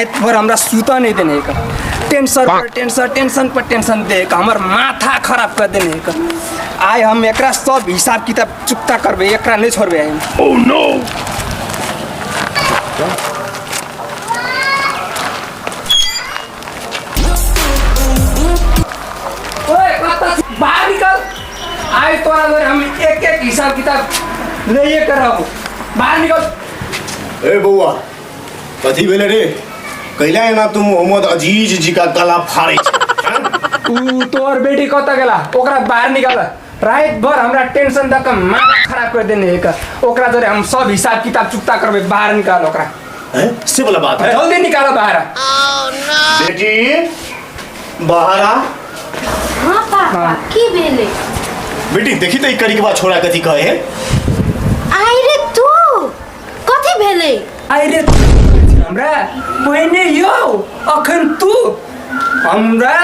रात भर हमरा सूता नहीं देने का, टेंशन पर टेंशन दे का हमर माथा खराब कर देने का। आय हम एकरा सब हिसाब किताब चुकता करबे, एकरा नहीं छोड़बे। Oh no. बाहर निकल। आज तोरा घर हम एक एक हिसाब किताब नहीं कराबो, बाहर निकल। ए बउआ कथी भेले रे? कैला है ना तुम मोहम्मद अजीज जी का गला फाड़े तू तोर बेटी कत गेला, ओकरा बाहर निकाल। रात भर हमरा टेंशन द के माथा खराब कर देने का, ओकरा जरे हम सब हिसाब किताब चुकता करबे, बाहर निकाल ओकरा। हैं से वाला बात है, जल्दी निकालो बाहर। बेटी बाहर आ। हाँ पापा की भेले? बेटी देखी तो करी के बाद छोड़ा कथी कहे है? आई रे तू कथी भेले? आई रे हमरा पहिने यो अखन तू हमरा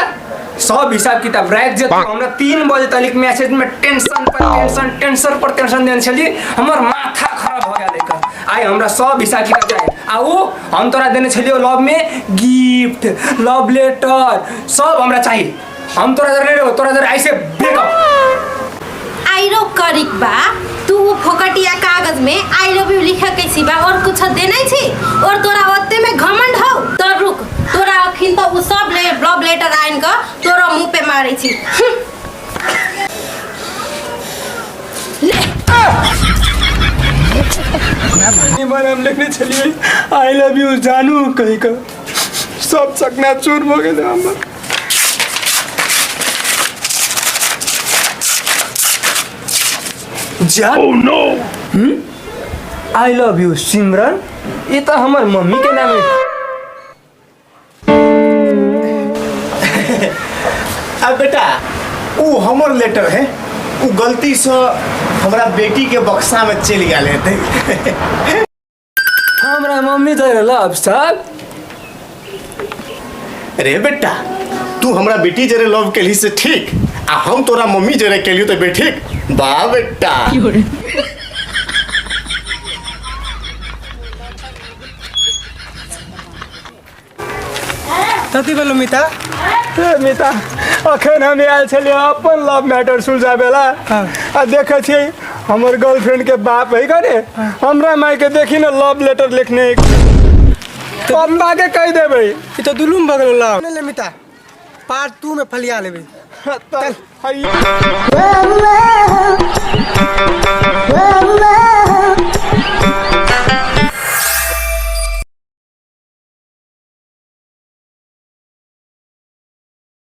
सब हिसाब किताब रात जे हमरा 3 बजे तक मैसेज में टेंशन पर टेंशन देन छली, हमर माथा खराब हो गेल लेकर। आई हमरा सब हिसाब किताब चाहिए। आ वो हम तोरा देने छलियो लव में गिफ्ट, लव लेटर सब हमरा चाहिए। हम तोरा जरे ऐसे ब्रेकअप आई रो करिक बा, तू वो फोकटिया कागज में आई लव यू लिखा कैसी बा और कुछ देने छी और तोरा ओते में घमंड हो। तो रुक, तोरा अखिन तो उ सब लव लेटर आइन का तोरा मुंह पे मारे छी। हम लिखने चलिए आई लव यू जानू कहीं का, सब सपना चूर हो गए हमर। Oh no. I love you Simran, ये तो हमार मम्मी के नाम है। अब बेटा वो हमर लेटर है, वो गलती से हमरा बेटी के बक्सा में चल गया लेते। हमरा मम्मी तो लव सब। अरे बेटा तू हमरा बेटी जरे लव के लिए से ठीक, आ हम तोरा मम्मी जरे के लिए तो बे ठीक बा बेटा। कथी बोलो मिता? मिता अखन हम आयल छलिए अपन लव मैटर सुलझाबेला। आ देखे छी हमर गर्लफ्रेंड के बाप है करे हमरा माई के देखी ना लव लेटर लिखने पप्पा के कह देबे। ई तो दुलुम बगल लव ले मिता, पार्ट 2 में फलिया लेबे। चल